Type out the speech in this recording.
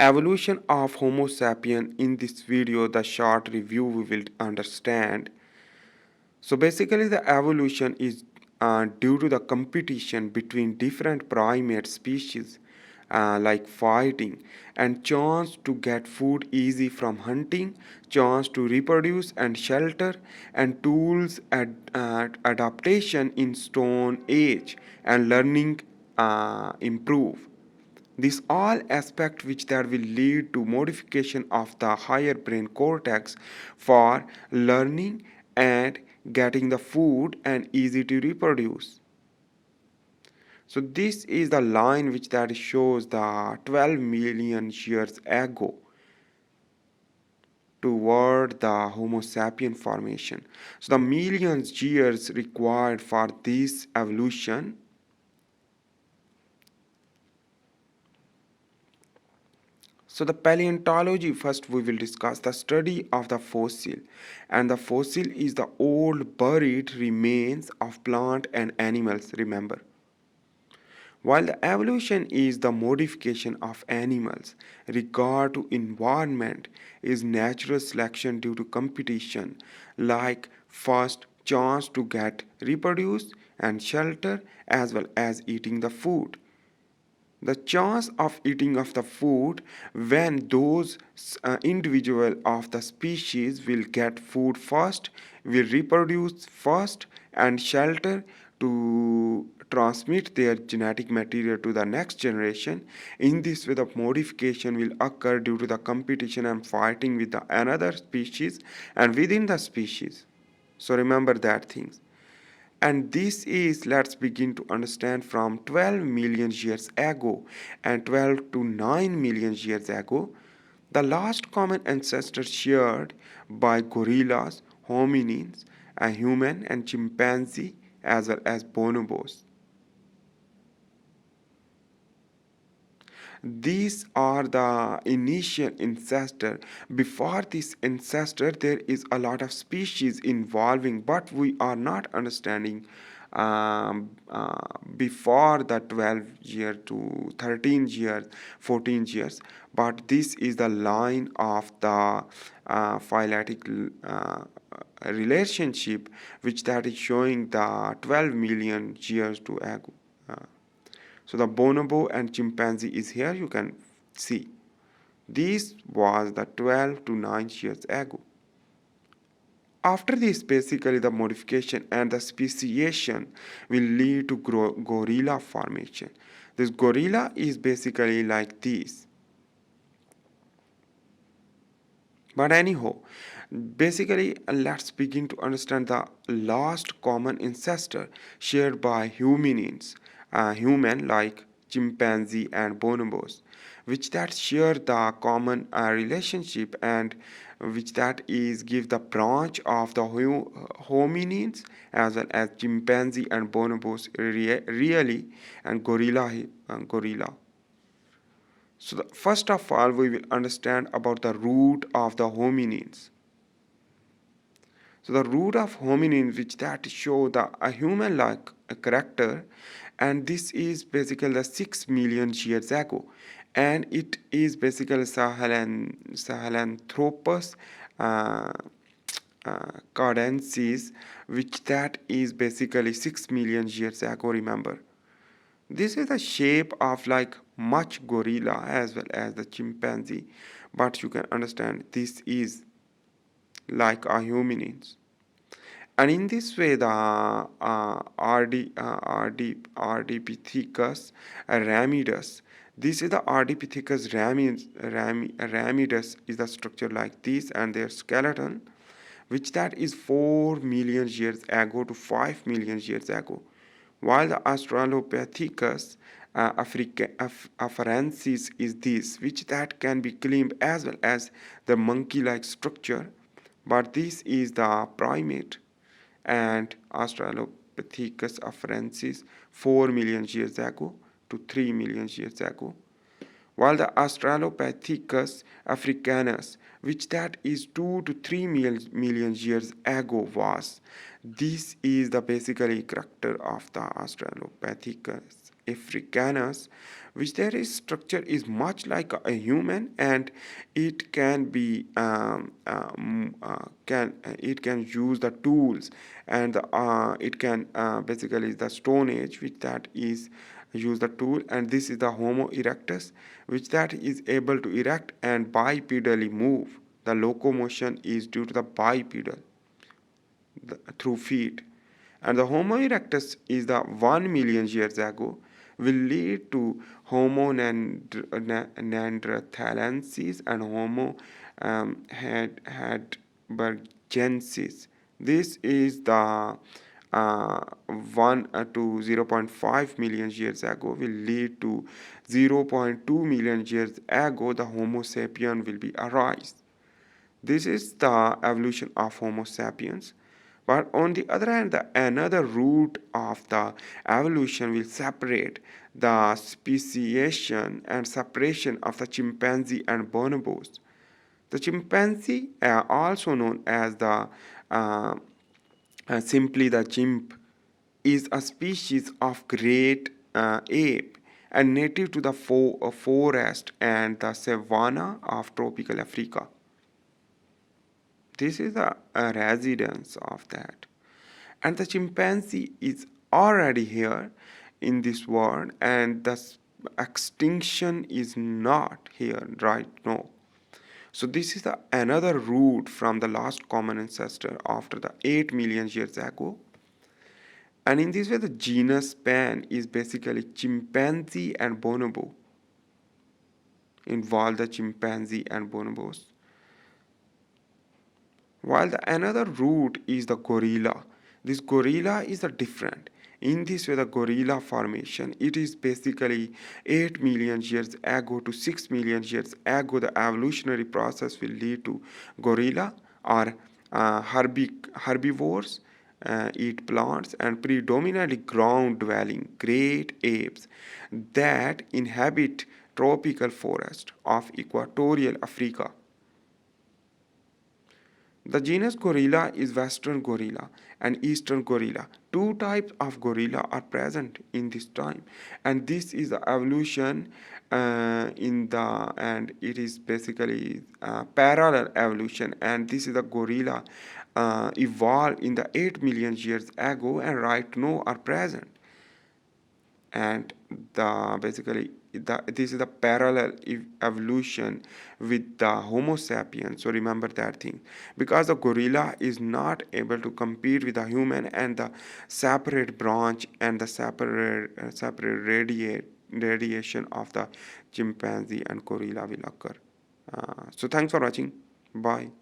Evolution of Homo sapien. In this video, the short review we will understand. So basically the evolution is due to the competition between different primate species, like fighting and chance to get food easy from hunting, chance to reproduce and shelter, and tools adaptation in stone age and learning improve. This all aspect which that will lead to modification of the higher brain cortex for learning and getting the food and easy to reproduce. So this is the line which that shows the 12 million years ago toward the Homo sapien formation. So the millions years required for this evolution. So the paleontology, first we will discuss the study of the fossil, and the fossil is the old buried remains of plant and animals, remember. While the evolution is the modification of animals, regard to environment is natural selection due to competition, like first chance to get reproduce and shelter as well as eating the food. The chance of eating of the food when those individual of the species will get food first, will reproduce first and shelter to transmit their genetic material to the next generation. In this way the modification will occur due to the competition and fighting with the another species and within the species. So remember that things. And this is, let's begin to understand, from 12 million years ago and 12 to 9 million years ago, the last common ancestor shared by gorillas, hominins, a human and chimpanzee as well as bonobos. These are the initial ancestor. Before this ancestor, there is a lot of species involving, but we are not understanding before the 12 year to 13 years, 14 years. But this is the line of the phyletic relationship, which that is showing the 12 million years to ago. So the bonobo and chimpanzee is here, you can see. This was the 12 to 9 years ago. After this, basically the modification and the speciation will lead to gorilla formation. This gorilla is basically like this. But anyhow, basically let's begin to understand the last common ancestor shared by humanins, human like chimpanzee and bonobos, which that share the common relationship and which that is give the branch of the hominins as well as chimpanzee and bonobos really and gorilla. So first of all, we will understand about the root of the hominins. So the root of hominin, which that show the a human-like character, and this is basically the 6 million years ago, and it is basically Sahelanthropus uh, cadensis, which that is basically 6 million years ago. Remember. This is the shape of like much gorilla as well as the chimpanzee, but you can understand this is like a hominins. And in this way, the Ardipithecus ramidus. This is the Ardipithecus ramidus is the structure like this, and their skeleton, which that is 4 million years ago to 5 million years ago, while the Australopithecus afarensis is this, which that can be claimed as well as the monkey-like structure, but this is the primate, and Australopithecus afarensis 4 million years ago to 3 million years ago, while the Australopithecus africanus, which that is 2 to 3 million years ago, was. This is the basically character of the Australopithecus africanus, which their structure is much like a human, and it can be can it can use the tools, and it can basically the stone age, which that is use the tool. And this is the homo erectus, which that is able to erect and bipedally move. The locomotion is due to the bipedal, through feet. And the Homo erectus is the 1 million years ago will lead to Homo neanderthalensis and Homo heidelbergensis. This is the 1 to 0.5 million years ago will lead to 0.2 million years ago the Homo sapien will be arise. This is the evolution of Homo sapiens. But on the other hand, another route of the evolution will separate the speciation and separation of the chimpanzee and bonobos. The chimpanzee, also known as the simply the chimp, is a species of great ape and native to the forest and the savanna of tropical Africa. This is a residence of that. And the chimpanzee is already here in this world, and the extinction is not here right now. So this is another route from the last common ancestor after the 8 million years ago. And in this way, the genus span is basically chimpanzee and bonobo. Involve the chimpanzee and bonobos. While another route is the gorilla. This gorilla is a different. In this way, the gorilla formation, it is basically 8 million years ago to 6 million years ago. The evolutionary process will lead to gorilla or herbivores, eat plants, and predominantly ground-dwelling great apes that inhabit tropical forest of equatorial Africa. The genus gorilla is western gorilla and eastern gorilla. Two types of gorilla are present in this time, and this is the evolution in the and it is basically parallel evolution. And this is the gorilla evolved in the 8 million years ago and right now are present. And this is the parallel evolution with the homo sapiens. So remember that thing, because the gorilla is not able to compete with the human, and the separate branch and the separate radiation of the chimpanzee and gorilla will occur. So thanks for watching. Bye.